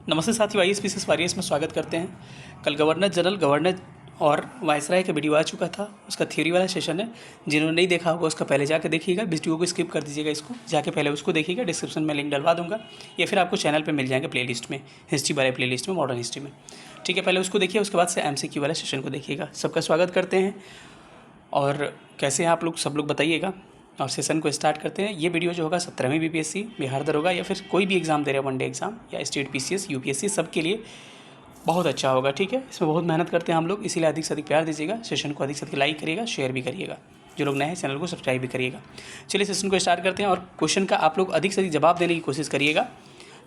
नमस्ते साथियों, आइए स्पीसीस वॉरियर्स में स्वागत करते हैं। कल गवर्नर जनरल गवर्नर और वायसराय का वीडियो आ चुका था, उसका थ्योरी वाला सेशन है। जिन्होंने नहीं देखा होगा उसका पहले जाकर देखिएगा, वीडियो को स्किप कर दीजिएगा, इसको जाके पहले उसको देखिएगा। डिस्क्रिप्शन में लिंक डलवा दूंगा या फिर आपको चैनल पर मिल जाएंगे प्लेलिस्ट में, हिस्ट्री वाले प्लेलिस्ट में, मॉडर्न हिस्ट्री में। ठीक है, पहले उसको देखिए, उसके बाद से MCQ वाला सेशन को देखिएगा। सबका स्वागत करते हैं। और कैसे हैं आप लोग, सब लोग बताइएगा। और सेशन को स्टार्ट करते हैं। ये वीडियो जो होगा 17वीं BPSC बिहार दरोगा या फिर कोई भी एग्ज़ाम दे रहे हैं, वनडे एग्ज़ाम या स्टेट PCS UPSC, सबके लिए बहुत अच्छा होगा। ठीक है, इसमें बहुत मेहनत करते हैं हम लोग, इसीलिए अधिक से अधिक प्यार दीजिएगा। सेशन को अधिक से अधिक लाइक करिएगा, शेयर भी करिएगा। जो लोग नए हैं चैनल को सब्सक्राइब भी करिएगा। चलिए सेशन को स्टार्ट करते हैं। और क्वेश्चन का आप लोग अधिक से अधिक जवाब देने की कोशिश करिएगा,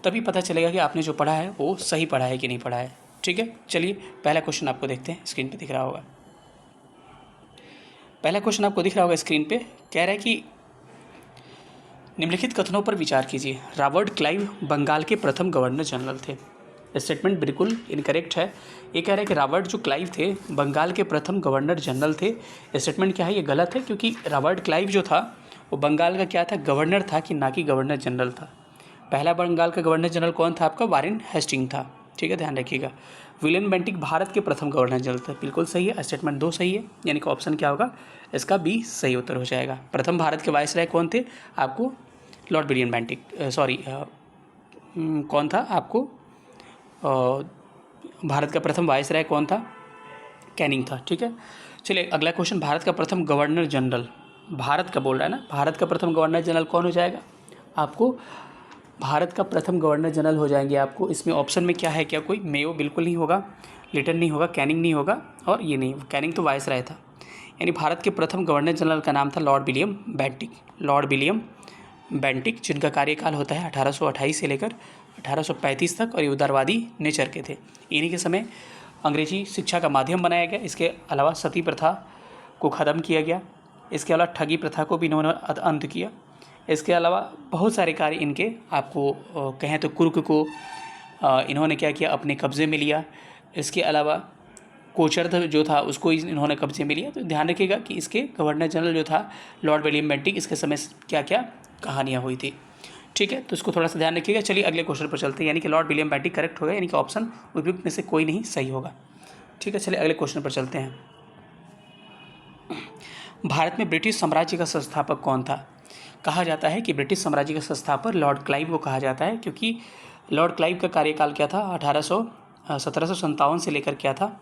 तभी पता चलेगा कि आपने जो पढ़ा है वो सही पढ़ा है कि नहीं पढ़ा है। ठीक है, चलिए पहला क्वेश्चन आपको देखते हैं। स्क्रीन पर दिख रहा होगा, पहला क्वेश्चन आपको दिख रहा होगा स्क्रीन पे। कह रहा है कि निम्नलिखित कथनों पर विचार कीजिए। रॉबर्ट क्लाइव बंगाल के प्रथम गवर्नर जनरल थे। स्टेटमेंट बिल्कुल इनकरेक्ट है। ये कह रहा है कि रॉबर्ट जो क्लाइव थे बंगाल के प्रथम गवर्नर जनरल थे। स्टेटमेंट क्या है, ये गलत है, क्योंकि रॉबर्ट क्लाइव जो था वो बंगाल का क्या था, गवर्नर था, कि ना कि गवर्नर जनरल था। पहला बंगाल का गवर्नर जनरल कौन था आपका, वारेन हेस्टिंग था। ठीक है, ध्यान रखिएगा। विलियम बेंटिक भारत के प्रथम गवर्नर जनरल थे। बिल्कुल सही है, स्टेटमेंट 2 सही है, यानी कि ऑप्शन क्या होगा, इसका B सही उत्तर हो जाएगा। प्रथम भारत के वायसराय कौन थे आपको, लॉर्ड विलियम बेंटिक। कौन था आपको, भारत का प्रथम वायसराय कौन था, कैनिंग था। ठीक है, चलिए अगला क्वेश्चन। भारत का प्रथम गवर्नर जनरल, भारत का बोल रहा है ना, भारत का प्रथम गवर्नर जनरल कौन हो जाएगा आपको, भारत का प्रथम गवर्नर जनरल हो जाएंगे आपको। इसमें ऑप्शन में क्या है, क्या कोई, मेयो बिल्कुल नहीं होगा, लिटन नहीं होगा, कैनिंग नहीं होगा, और ये नहीं, कैनिंग तो वायसराय था। यानी भारत के प्रथम गवर्नर जनरल का नाम था Lord William Bentinck. Lord William Bentinck, जिनका कार्यकाल होता है 1828 से लेकर 1835 तक, और ये उदारवादी नेचर के थे। इन्हीं के समय अंग्रेजी शिक्षा का माध्यम बनाया गया। इसके अलावा सती प्रथा को ख़त्म किया गया। इसके अलावा ठगी प्रथा को भी इन्होंने अंत किया। इसके अलावा बहुत सारे कार्य इनके, आपको कहें तो कुर्क को इन्होंने क्या किया, अपने कब्ज़े में लिया। इसके अलावा कोचर जो था उसको इन्होंने कब्जे में लिया। तो ध्यान रखिएगा कि इसके गवर्नर जनरल जो था लॉर्ड विलियम बेंटिक, इसके समय क्या क्या कहानियाँ हुई थी। ठीक है, तो इसको थोड़ा सा ध्यान रखिएगा। चलिए अगले क्वेश्चन पर चलते हैं। यानी कि लॉर्ड विलियम बेंटिक करेक्ट होगा, यानी कि ऑप्शन उपयुक्त में से कोई नहीं सही होगा। ठीक है, चलिए अगले क्वेश्चन पर चलते हैं। भारत में ब्रिटिश साम्राज्य का संस्थापक कौन था। कहा जाता है कि ब्रिटिश साम्राज्य का संस्थापक लॉर्ड क्लाइव को कहा जाता है, क्योंकि लॉर्ड क्लाइव का कार्यकाल क्या था, 1757 से लेकर क्या था,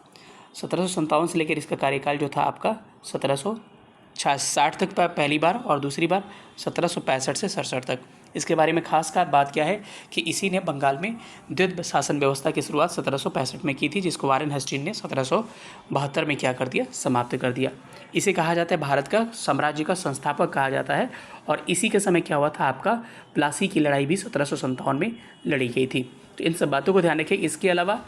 1757 से लेकर इसका कार्यकाल जो था आपका 1760 तक पहली बार, और दूसरी बार 1765 से 67 तक। इसके बारे में खास बात क्या है कि इसी ने बंगाल में द्वैध शासन व्यवस्था की शुरुआत 1765 में की थी, जिसको वारेन हेस्टिंग ने 1772 में क्या कर दिया, समाप्त कर दिया। इसे कहा जाता है भारत का साम्राज्य का संस्थापक कहा जाता है। और इसी के समय क्या हुआ था आपका, प्लासी की लड़ाई भी 1757 में लड़ी गई थी। तो इन सब बातों को ध्यान रखिए। इसके अलावा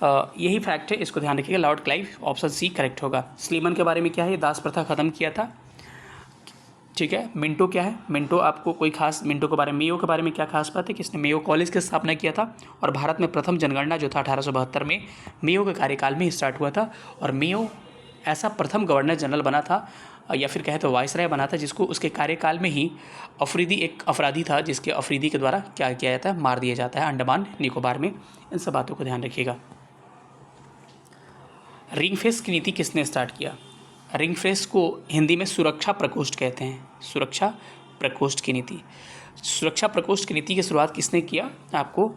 यही फैक्ट है, इसको ध्यान रखिएगा। Lord Clive, option C correct होगा। स्लीमन के बारे में क्या है, दास प्रथा खत्म किया था। ठीक है, मिंटो क्या है, मिंटो आपको कोई खास, मिंटो के बारे में, मेयो के बारे में क्या खास बात है कि इसने मेयो कॉलेज की स्थापना किया था। और भारत में प्रथम जनगणना जो था 1872 में मेयो के कार्यकाल में स्टार्ट हुआ था। और मेयो ऐसा प्रथम गवर्नर जनरल बना था, या फिर कहें तो वायसराय बना था, जिसको उसके कार्यकाल में ही अफरीदी, एक अपराधी था जिसके अफरीदी के द्वारा क्या किया जाता है, मार दिया जाता है अंडमान निकोबार में। इन सब बातों को ध्यान रखिएगा। रिंग फेंस की नीति किसने स्टार्ट किया। रिंग फेंस को हिंदी में सुरक्षा प्रकोष्ठ कहते हैं। सुरक्षा प्रकोष्ठ की नीति, सुरक्षा प्रकोष्ठ की नीति की शुरुआत किसने किया आपको,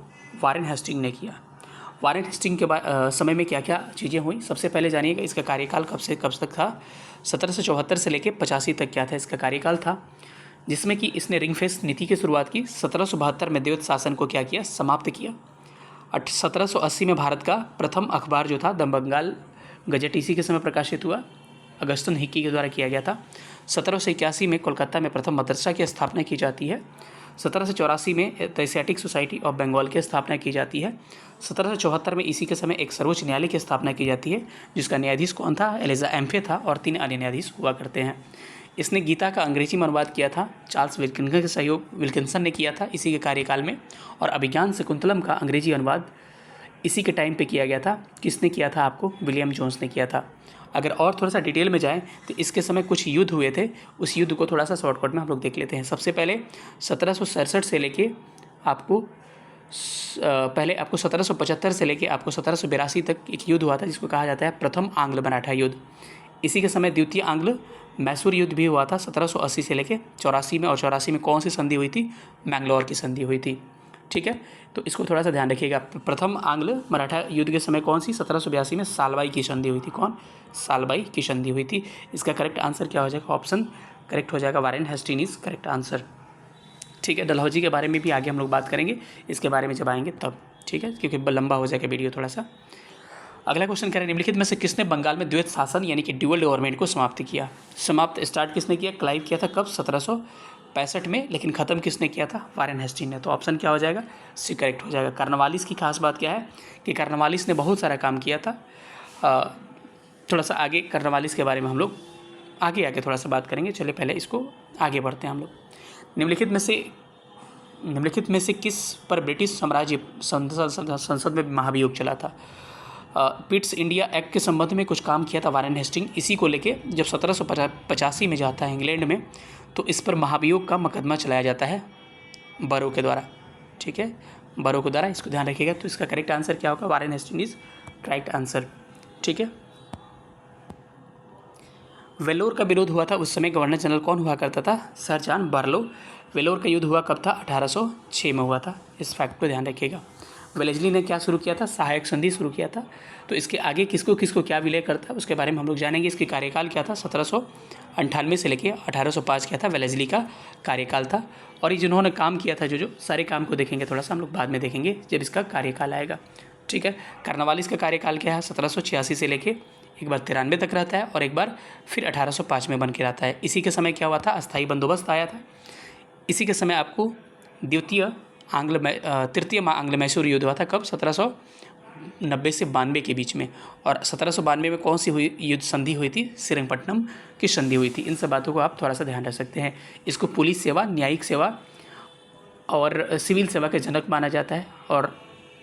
वारेन हेस्टिंग ने किया। वारेन हेस्टिंग के समय में क्या क्या चीज़ें हुई, सबसे पहले जानिएगा इसका कार्यकाल कब से कब तक था। 1774 से लेकर 85 तक क्या था इसका कार्यकाल था, जिसमें कि इसने रिंग फेंस नीति की शुरुआत की। 1772 में द्वैध शासन को क्या किया, समाप्त किया। 1780 में भारत का प्रथम अखबार जो था द बंगाल गजट इसी के समय प्रकाशित हुआ, अगस्तन हिक्की के द्वारा किया गया था। 1781 में कोलकाता में प्रथम मदरसा की स्थापना की जाती है। 1784 में the Asiatic Society of Bengal की स्थापना की जाती है। 1774 में इसी के समय एक सर्वोच्च न्यायालय की स्थापना की जाती है, जिसका न्यायाधीश कौन था, एलिजा एम्फे था, और 3 अन्य न्यायाधीश हुआ करते हैं। इसने गीता का अंग्रेजी में अनुवाद किया था, चार्ल्स विल्किंसन के सहयोग विल्किंसन ने किया था इसी के कार्यकाल में। और अभिज्ञान शकुंतलम का अंग्रेजी अनुवाद इसी के टाइम पे किया गया था। किसने किया था आपको, विलियम जोन्स ने किया था। अगर और थोड़ा सा डिटेल में जाएं तो इसके समय कुछ युद्ध हुए थे, उस युद्ध को थोड़ा सा शॉर्टकट में हम लोग देख लेते हैं। सबसे पहले 1767 से लेके आपको पहले आपको 1775 से लेके आपको 1782 तक एक युद्ध हुआ था जिसको कहा जाता है प्रथम आंग्ल मराठा युद्ध। इसी के समय द्वितीय आंग्ल मैसूर युद्ध भी हुआ था 1780 से लेके 84 में, और 84 में कौन सी संधि हुई थी? मैंगलोर की संधि हुई थी। ठीक है, तो इसको थोड़ा सा ध्यान रखिएगा। प्रथम आंग्ल मराठा युद्ध के समय कौन सी? 1782 में सालबाई की संधि हुई थी। कौन? सालबाई की संधि हुई थी। इसका करेक्ट आंसर क्या हो जाएगा? ऑप्शन करेक्ट हो जाएगा, Warren Hastings is correct answer. ठीक है, डलहौजी के बारे में भी आगे हम लोग बात करेंगे, इसके बारे में जब आएंगे तब। ठीक है, क्योंकि लंबा हो जाएगा वीडियो थोड़ा सा। अगला क्वेश्चन कह रहे हैं निम्नलिखित में से किसने बंगाल में द्वैत शासन यानी कि ड्यूअल गवर्नमेंट को समाप्त किया? समाप्त स्टार्ट किसने किया? क्लाइव किया था। कब? 1765 में। लेकिन ख़त्म किसने किया था? वारेन हेस्टिंग ने। तो ऑप्शन क्या हो जाएगा? सी करेक्ट हो जाएगा। कार्नवालिस की खास बात क्या है कि कार्नवालिस ने बहुत सारा काम किया था। थोड़ा सा आगे कार्नवालिस के बारे में हम लोग आगे थोड़ा सा बात करेंगे। चलिए पहले इसको आगे बढ़ते हैं हम लोग। निम्नलिखित में से किस पर ब्रिटिश साम्राज्य संसद में महाभियोग चला था? पिट्स इंडिया एक्ट के संबंध में कुछ काम किया था वारेन हेस्टिंग। इसी को लेके जब 1785 में जाता है इंग्लैंड में, तो इस पर महाभियोग का मुकदमा चलाया जाता है बरो के द्वारा। ठीक है, बरो के द्वारा, इसको ध्यान रखिएगा। तो इसका करेक्ट आंसर क्या होगा? Warren Hastings is correct answer. ठीक है, वेलोर का विरोध हुआ था, उस समय गवर्नर जनरल कौन हुआ करता था? Sir John Barlow. वेलोर का युद्ध हुआ कब था? 1806 में हुआ था। इस फैक्ट को ध्यान रखिएगा। वेलेस्ली ने क्या शुरू किया था? सहायक संधि शुरू किया था। तो इसके आगे किसको किसको क्या विलय करता है उसके बारे में हम लोग जानेंगे। इसके कार्यकाल क्या था? 1798 से लेके 1805 क्या था? वेलेस्ली का कार्यकाल था। और ये जिन्होंने काम किया था, जो सारे काम को देखेंगे थोड़ा सा हम लोग बाद में देखेंगे जब इसका कार्यकाल आएगा। ठीक है, कार्नवालिस का कार्यकाल क्या है? 1786 से लेके एक बार 93 तक रहता है और एक बार फिर 1805 में बन के रहता है। इसी के समय क्या हुआ था? अस्थायी बंदोबस्त आया था। इसी के समय आपको तृतीय आंग्ल मैसूर युद्ध हुआ था। कब? 1790 से 92 के बीच में। और 1792 में कौन सी युद्ध संधि हुई थी? श्रीरंगपट्टनम की संधि हुई थी। इन सब बातों को आप थोड़ा सा ध्यान रख सकते हैं। इसको पुलिस सेवा, न्यायिक सेवा और सिविल सेवा के जनक माना जाता है। और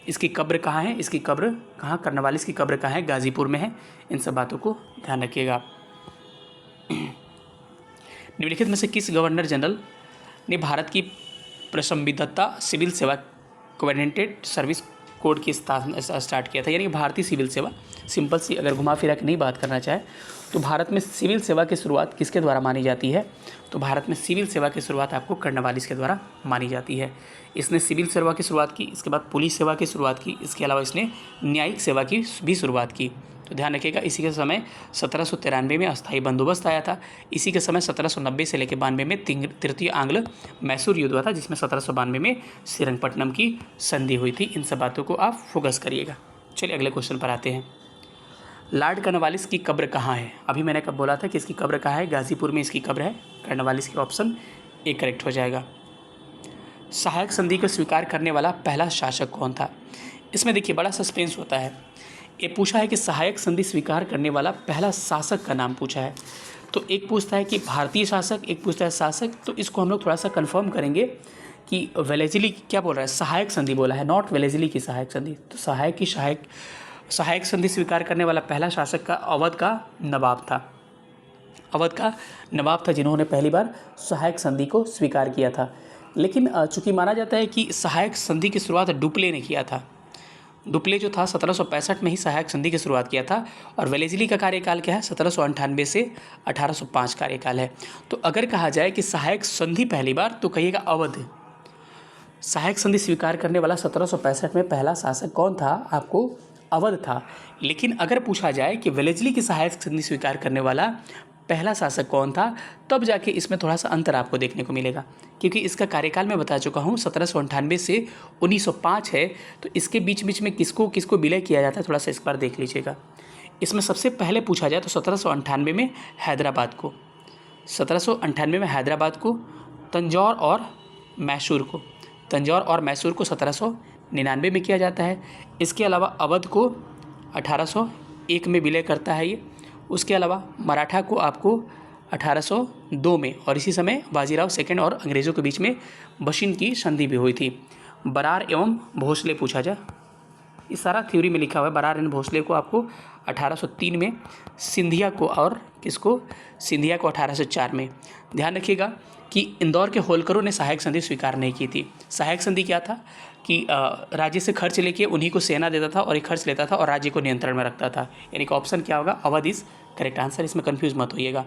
इसकी कब्र कहाँ है? इसकी कब्र कहाँ? कार्नवालिस की कब्र कहाँ है? गाजीपुर में है। इन सब बातों को ध्यान रखिएगा आप। निम्नलिखित में से किस गवर्नर जनरल ने भारत की प्रसंविधता सिविल सेवा कोऑर्डिनेटेड सर्विस कोड की स्टार्ट किया था? यानी भारतीय सिविल सेवा, सिंपल सी अगर घुमा फिरा के नहीं बात करना चाहे तो भारत में सिविल सेवा की शुरुआत किसके द्वारा मानी जाती है? तो भारत में सिविल सेवा की शुरुआत आपको कार्नवालिस के द्वारा मानी जाती है। इसने सिविल सेवा की शुरुआत की, इसके बाद पुलिस सेवा की शुरुआत की, इसके अलावा इसने न्यायिक सेवा की भी शुरुआत की। तो ध्यान रखिएगा। इसी के समय 1793 में अस्थायी बंदोबस्त आया था। इसी के समय 1790 से लेकर 92 में तृतीय आंग्ल मैसूर युद्ध हुआ था, जिसमें 1792 में श्रीरंगपट्टनम की संधि हुई थी। इन सब बातों को आप फोकस करिएगा। चलिए अगले क्वेश्चन पर आते हैं। लॉर्ड कार्नवालिस की कब्र कहाँ है? अभी मैंने कब बोला था कि इसकी कब्र कहाँ है? गाजीपुर में इसकी कब्र है। कार्नवालिस की ऑप्शन ए करेक्ट हो जाएगा। सहायक संधि को स्वीकार करने वाला पहला शासक कौन था? इसमें देखिए बड़ा सस्पेंस होता है। ये पूछा है कि सहायक संधि स्वीकार करने वाला पहला शासक का नाम पूछा है। तो एक पूछता है कि भारतीय शासक, एक पूछता है शासक। तो इसको हम लोग थोड़ा सा कंफर्म करेंगे कि वेलेस्ली क्या बोल रहा है? सहायक संधि बोला है, नॉट वेलेस्ली की सहायक संधि। तो सहायक संधि स्वीकार करने वाला पहला शासक का अवध का नवाब था। अवध का नवाब था जिन्होंने पहली बार सहायक संधि को स्वीकार किया था। लेकिन चूंकि माना जाता है कि सहायक संधि की शुरुआत डुप्ले ने किया था। डुप्ले जो था 1765 में ही सहायक संधि की शुरुआत किया था। और वेलेस्ली का कार्यकाल क्या है? 1798 से 1805 कार्यकाल है। तो अगर कहा जाए कि सहायक संधि पहली बार, तो कहिएगा अवध। सहायक संधि स्वीकार करने वाला 1765 में पहला शासक कौन था? आपको अवध था। लेकिन अगर पूछा जाए कि वेलेस्ली की सहायक संधि स्वीकार करने वाला पहला शासक कौन था, तब जाके इसमें थोड़ा सा अंतर आपको देखने को मिलेगा, क्योंकि इसका कार्यकाल मैं बता चुका हूँ 1798 से 1905 है। तो इसके बीच बीच में किसको किसको विलय किया जाता है, थोड़ा सा इस बार देख लीजिएगा। इसमें सबसे पहले पूछा जाए तो 1798 में हैदराबाद को, 1798 में हैदराबाद को, तंजौर और मैसूर को, 1799 में किया जाता है। इसके अलावा अवध को 1801 में विलय करता है ये। उसके अलावा मराठा को आपको 1802 में, और इसी समय बाजीराव सेकंड और अंग्रेज़ों के बीच में बशिन की संधि भी हुई थी। बरार एवं भोसले पूछा जाए, इस सारा थ्योरी में लिखा हुआ है। बरार एवं भोसले को आपको 1803 में, सिंधिया को और किसको? सिंधिया को 1804 में। ध्यान रखिएगा कि इंदौर के होलकरों ने सहायक संधि स्वीकार नहीं की थी। सहायक संधि क्या था? कि राज्य से खर्च लेके उन्हीं को सेना देता था और एक खर्च लेता था और राज्य को नियंत्रण में रखता था। यानी कि ऑप्शन क्या होगा, अवध इज करेक्ट आंसर, इसमें कंफ्यूज मत होइएगा।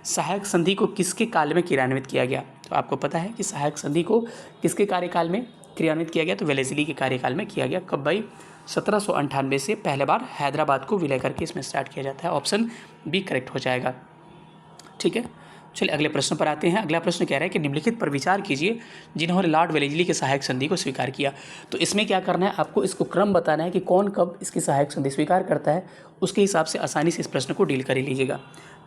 सहायक संधि को किसके काल में क्रियान्वित किया गया? तो आपको पता है कि सहायक संधि को किसके कार्यकाल में क्रियान्वित किया गया? तो वेलेस्ली के कार्यकाल में किया गया। कब भाई? 1798 से पहले बार हैदराबाद को विलय करके इसमें स्टार्ट किया जाता है। ऑप्शन बी करेक्ट हो जाएगा। ठीक है, चलिए अगले प्रश्न पर आते हैं। अगला प्रश्न कह रहा है कि निम्नलिखित पर विचार कीजिए जिन्होंने लॉर्ड वेलेस्ली के सहायक संधि को स्वीकार किया। तो इसमें क्या करना है, आपको इसको क्रम बताना है कि कौन कब इसकी सहायक संधि स्वीकार करता है, उसके हिसाब से आसानी से इस प्रश्न को डील कर ही लीजिएगा।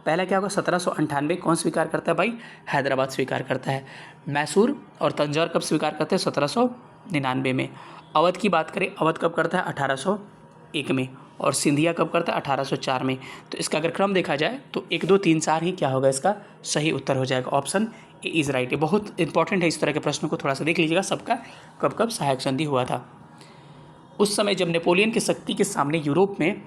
पहला क्या होगा, 1798 कौन स्वीकार करता है भाई? हैदराबाद स्वीकार करता है। मैसूर और तंजौर कब स्वीकार करते हैं? 1799 में। अवध की बात करें, अवध कब करता है? 1801 में। और सिंधिया कब करता है? 1804 में। तो इसका अगर क्रम देखा जाए तो 1 2 3 4 ही क्या होगा, इसका सही उत्तर हो जाएगा। Option A is right. ये बहुत इंपॉर्टेंट है, इस तरह के प्रश्नों को थोड़ा सा देख लीजिएगा, सबका कब कब सहायक संधि हुआ था। उस समय जब नेपोलियन की शक्ति के सामने यूरोप में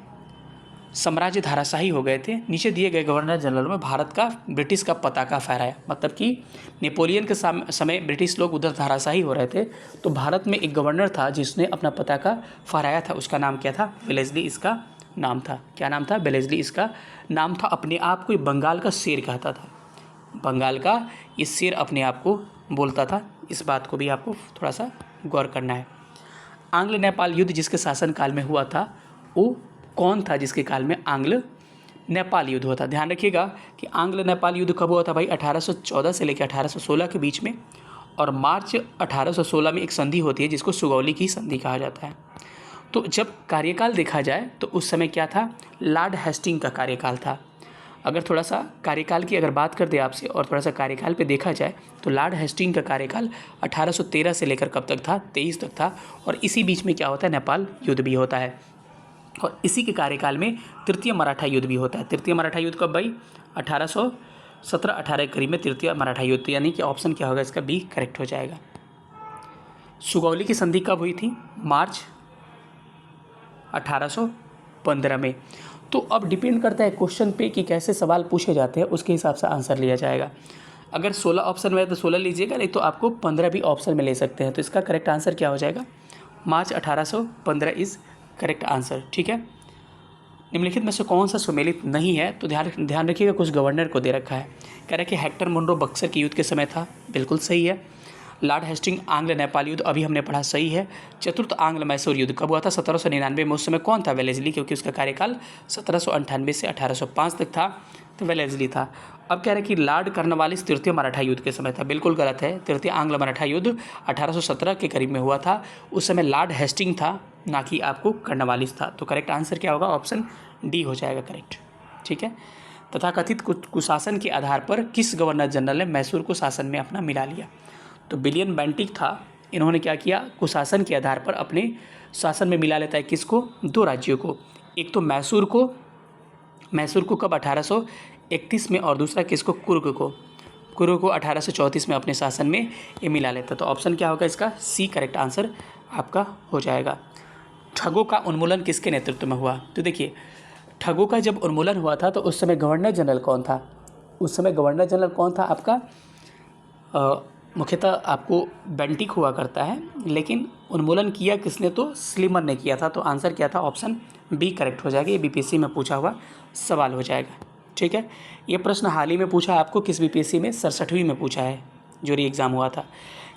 साम्राज्य धाराशाही हो गए थे, नीचे दिए गए गवर्नर जनरल में भारत का ब्रिटिश का पताका फहराया। मतलब कि नेपोलियन के समय ब्रिटिश लोग उधर धाराशाही हो रहे थे, तो भारत में एक गवर्नर था जिसने अपना पताका फहराया था। उसका नाम क्या था? वेलेस्ली इसका नाम था। क्या नाम था? वेलेस्ली इसका नाम था। अपने आप को बंगाल का शेर कहता था। बंगाल का ये शेर अपने आप को बोलता था। इस बात को भी आपको थोड़ा सा गौर करना है। आंग्ल नेपाल युद्ध जिसके शासनकाल में हुआ था, वो कौन था जिसके काल में आंग्ल नेपाल युद्ध हुआ था? ध्यान रखिएगा कि आंग्ल नेपाल युद्ध कब हुआ था भाई? 1814 से लेकर 1816 के बीच में। और मार्च 1816 में एक संधि होती है जिसको सुगौली की संधि कहा जाता है। तो जब कार्यकाल देखा जाए तो उस समय क्या था? लॉर्ड हेस्टिंग का कार्यकाल था। अगर थोड़ा सा कार्यकाल की अगर बात कर दे आपसे और थोड़ा सा कार्यकाल पे देखा जाए तो लॉर्ड हेस्टिंग का कार्यकाल 1813 से लेकर कब तक था? 23 तक था। और इसी बीच में क्या होता है? नेपाल युद्ध भी होता है। और इसी के कार्यकाल में तृतीय मराठा युद्ध भी होता है। तृतीय मराठा युद्ध कब भाई? 1817-18 के करीब में तृतीय मराठा युद्ध। यानी कि ऑप्शन क्या होगा इसका? बी करेक्ट हो जाएगा। सुगौली की संधि कब हुई थी? मार्च 1815 में। तो अब डिपेंड करता है क्वेश्चन पे कि कैसे सवाल पूछे जाते हैं, उसके हिसाब से आंसर लिया जाएगा। अगर 16 ऑप्शन में है तो 16 लीजिएगा, नहीं तो आपको 15 भी ऑप्शन में ले सकते हैं। तो इसका करेक्ट आंसर क्या हो जाएगा? मार्च 1815 इज़ करेक्ट आंसर। ठीक है, निम्नलिखित में से कौन सा सुमेलित नहीं है? तो ध्यान रखिएगा, कुछ गवर्नर को दे रखा है। कह रहा है कि हेक्टर मुनरो बक्सर के युद्ध के समय था, बिल्कुल सही है। लॉर्ड हेस्टिंग आंग्ल नेपाल युद्ध अभी हमने पढ़ा, सही है। चतुर्थ आंग्ल मैसूर युद्ध कब हुआ था? 1799 में। उस समय कौन था? वेलेस्ली, क्योंकि उसका कार्यकाल 1798 से 1805 तक था, तो वेलेस्ली था। अब कह रहे हैं कि लॉर्ड कर्नवालिस तृतीय मराठा युद्ध के समय था, बिल्कुल गलत है। तृतीय आंग्ल मराठा युद्ध 1817 के करीब में हुआ था। उस समय लॉर्ड हेस्टिंग था, ना कि आपको कर्नवालिस था। तो करेक्ट आंसर क्या होगा? ऑप्शन डी हो जाएगा करेक्ट। ठीक है, तथाकथित कुशासन के आधार पर किस गवर्नर जनरल ने मैसूर को शासन में अपना मिला लिया? तो विलियम बेंटिक था। इन्होंने क्या किया? कुशासन के आधार पर अपने शासन में मिला लेता है किसको? 2 राज्यों को। एक तो मैसूर को कब? 1831 में। और दूसरा किसको? कुर्ग को 1834 में अपने शासन में ये मिला लेता। तो ऑप्शन क्या होगा इसका? सी करेक्ट आंसर आपका हो जाएगा। ठगों का उन्मूलन किसके नेतृत्व में हुआ? तो देखिए, ठगों का जब उन्मूलन हुआ था तो उस समय गवर्नर जनरल कौन था? उस समय गवर्नर जनरल कौन था आपका? मुख्यतः आपको बेंटिक हुआ करता है, लेकिन उन्मूलन किया किसने? तो स्लीमन ने किया था। तो आंसर क्या था? ऑप्शन बी करेक्ट हो जाएगा। ये बीपीएससी में पूछा हुआ सवाल हो जाएगा। ठीक है, ये प्रश्न हाल ही में पूछा आपको किस बीपीएससी में? 67वीं में पूछा है, जो री एग्ज़ाम हुआ था।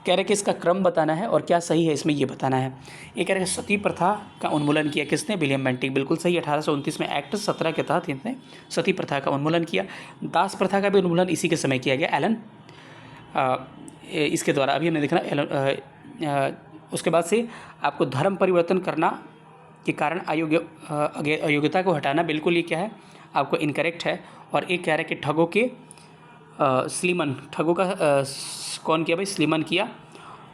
कह रहे कि इसका क्रम बताना है और क्या सही है इसमें ये बताना है। ये कह रहे हैं सती प्रथा का उन्मूलन किया किसने? विलियम बेंटिक, बिल्कुल सही। 1829 में एक्ट 17 के तहत इन्होंने सती प्रथा का उन्मूलन किया। दास प्रथा का भी उन्मूलन इसी के समय किया गया, एलन इसके द्वारा। अभी हमने देखना उसके बाद से आपको धर्म परिवर्तन करना के कारण अयोग्यता को हटाना, बिल्कुल ये क्या है? आपको इनकरेक्ट है। और एक कह रहा है कि ठगों का कौन किया भाई? स्लीमन किया।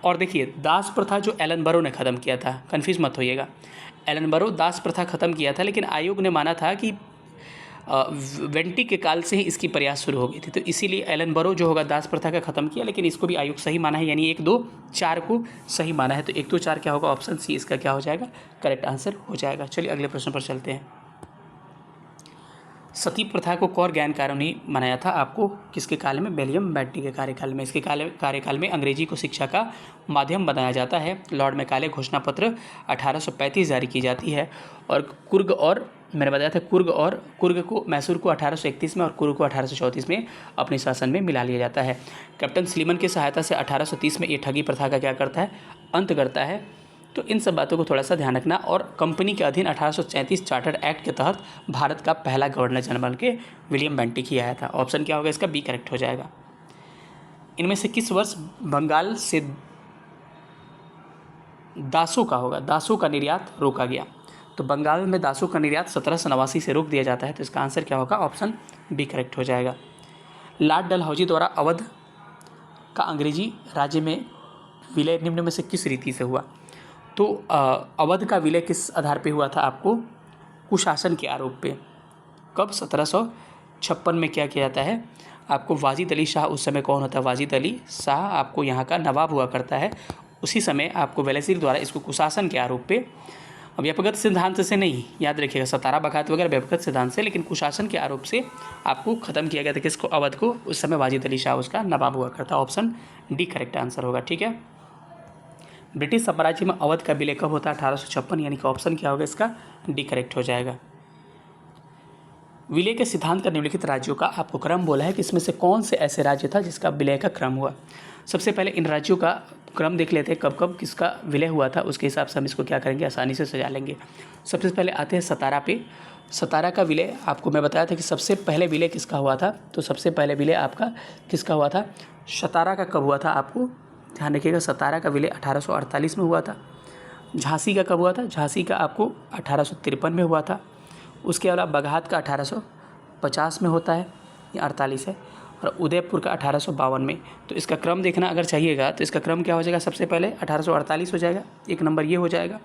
और देखिए, दास प्रथा जो एलन बरो ने ख़त्म किया था, कन्फ्यूज मत होइएगा। एलन बरो दास प्रथा ख़त्म किया था, लेकिन आयोग ने माना था कि वेंटिक के काल से ही इसकी प्रयास शुरू हो गई थी। तो इसीलिए एलन बरो जो होगा दास प्रथा का ख़त्म किया, लेकिन इसको भी आयोग सही माना है, यानी 1 2 4 को सही माना है। तो 1 2 4 क्या होगा? ऑप्शन सी इसका क्या हो जाएगा? करेक्ट आंसर हो जाएगा। चलिए अगले प्रश्न पर चलते हैं। सती प्रथा को कौर ज्ञान कानूनी बनाया था आपको किसके काल में? विलियम बेंटिक के कार्यकाल में। इसके कार्यकाल में अंग्रेजी को शिक्षा का माध्यम बनाया जाता है। लॉर्ड मैकाले घोषणा पत्र 1835 जारी की जाती है और मैंने बताया था मैसूर को 1831 में और कुर्ग को 1834 में अपने शासन में मिला लिया जाता है। कैप्टन स्लीमन की सहायता से 1830 में ये ठगी प्रथा का क्या करता है? अंत करता है। तो इन सब बातों को थोड़ा सा ध्यान रखना। और कंपनी के अधीन 1837 चार्टर एक्ट के तहत भारत का पहला गवर्नर जनरल के विलियम बेंटिक ही आया था। ऑप्शन क्या होगा इसका? बी करेक्ट हो जाएगा। इनमें से किस वर्ष बंगाल से दासों का निर्यात रोका गया? तो बंगाल में दासों का निर्यात 1789 से रोक दिया जाता है। तो इसका आंसर क्या होगा? ऑप्शन बी करेक्ट हो जाएगा। लॉर्ड डलहौजी द्वारा अवध का अंग्रेजी राज्य में विलय निम्न में से किस रीति से हुआ? तो अवध का विलय किस आधार पे हुआ था? आपको कुशासन के आरोप पे। कब? 1756 में क्या किया जाता है? आपको वाजिद अली शाह, उस समय कौन होता है? वाजिद अली शाह आपको यहाँ का नवाब हुआ करता है। उसी समय आपको वेलेस्ली द्वारा इसको कुशासन के आरोप पे, व्यक्तिगत सिद्धांत से नहीं, याद रखिएगा, सतारा बगावत वगैरह व्यक्तिगत सिद्धांत से, लेकिन कुशासन के आरोप से आपको खत्म किया गया था किसको? अवध को। उस समय वाजिद अली शाह उसका नवाब हुआ करता। ऑप्शन डी करेक्ट आंसर होगा। ठीक है। ब्रिटिश साम्राज्य में अवध का विलय कब होता है? 1856, यानी कि ऑप्शन क्या होगा इसका? डी करेक्ट हो जाएगा। विलय के सिद्धांत का निम्नलिखित राज्यों का आपको क्रम बोला है कि इसमें से कौन से ऐसे राज्य था जिसका विलय का क्रम हुआ? सबसे पहले इन राज्यों का क्रम देख लेते हैं, कब कब किसका विलय हुआ था, उसके हिसाब से हम इसको क्या करेंगे? आसानी से सजा लेंगे। सबसे पहले आते हैं सतारा पे। सतारा का विलय आपको मैं बताया था कि सबसे पहले विलय किसका हुआ था? तो सबसे पहले विलय आपका किसका हुआ था? सतारा का कब हुआ था? आपको ध्यान रखिएगा, सतारा का विलय 1848 में हुआ था। झांसी का कब हुआ था? झांसी का आपको 1853 में हुआ था। उसके अलावा बगहात का 1850 में होता है, ये 48 है, और उदयपुर का 1852 में। तो इसका क्रम देखना अगर चाहिएगा तो इसका क्रम क्या हो जाएगा? सबसे पहले 1848 हो जाएगा, एक नंबर ये हो जाएगा,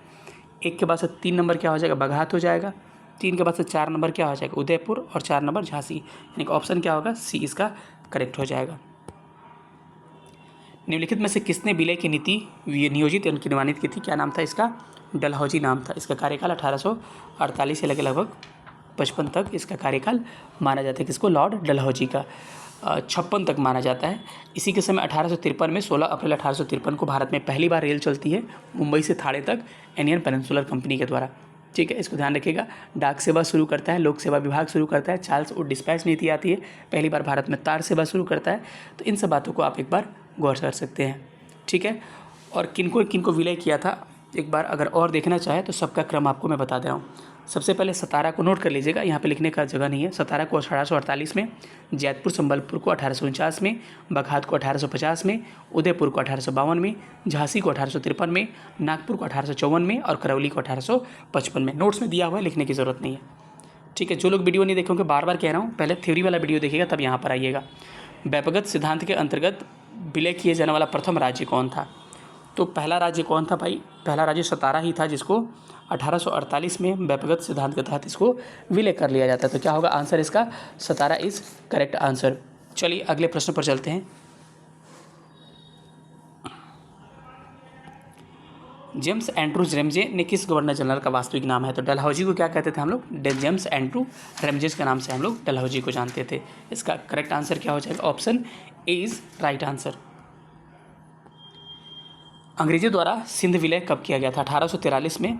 एक के बाद से 3 नंबर क्या हो जाएगा? बगहात हो जाएगा, 3 के बाद से 4 नंबर क्या हो जाएगा? उदयपुर, और 4 नंबर झांसी, यानी कि ऑप्शन क्या होगा? सी इसका करेक्ट हो जाएगा। निम्नलिखित में से किसने विलय की नीति नियोजित यानी क्रियान्वित की थी? क्या नाम था इसका? डलहौजी नाम था। इसका कार्यकाल 1848 से लगभग 55 तक इसका कार्यकाल माना जाता है। किसको? लॉर्ड डलहौजी का। 56 तक माना जाता है। इसी के समय 1853 में 16 अप्रैल 1853 को भारत में पहली बार रेल चलती है मुंबई से थाने तक, इंडियन पेनिनसुलर कंपनी के द्वारा। ठीक है, इसको ध्यान रखिएगा। डाक सेवा शुरू करता है, लोक सेवा विभाग शुरू करता है, चार्ल्स वुड डिस्पैच नीति आती है, पहली बार भारत में तार सेवा शुरू करता है। तो इन सब बातों को आप एक बार गौर कर सकते हैं। ठीक है, और किनको किनको विलय किया था एक बार अगर और देखना चाहे तो सबका क्रम आपको मैं बता दे रहा हूँ। सबसे पहले सतारा को नोट कर लीजिएगा, यहाँ पे लिखने का जगह नहीं है। सतारा को 1848 में, जैतपुर संबलपुर को 1849 में, बगहात को 1850 में, उदयपुर को 1852 में, झांसी को 1853 में, नागपुर को 1854 में और करौली को 1855 में। नोट्स में दिया हुआ है, लिखने की ज़रूरत नहीं है। ठीक है, जो लोग वीडियो नहीं देखेंगे, बार बार कह रहा हूँ, पहले थ्योरी वाला वीडियो देखिएगा तब यहाँ पर आइएगा। व्यक्तिगत सिद्धांत के अंतर्गत विलय किए जाने वाला प्रथम राज्य कौन था? तो पहला राज्य कौन था भाई? पहला राज्य सतारा ही था, जिसको 1848 में व्यक्तिगत सिद्धांत के तहत इसको विलय कर लिया जाता है। तो क्या होगा आंसर इसका? सतारा इज करेक्ट आंसर। चलिए अगले प्रश्न पर चलते हैं। जेम्स एंड्रूज रेमजे ने किस गवर्नर जनरल का वास्तविक नाम है? तो डलहौजी को क्या कहते थे हम लोग? जेम्स एंड्रू रेमजेस के नाम से हम लोग डलहौजी को जानते थे। इसका करेक्ट आंसर क्या हो जाएगा? Option A is right answer. अंग्रेजों द्वारा सिंध विलय कब किया गया था? 1843 में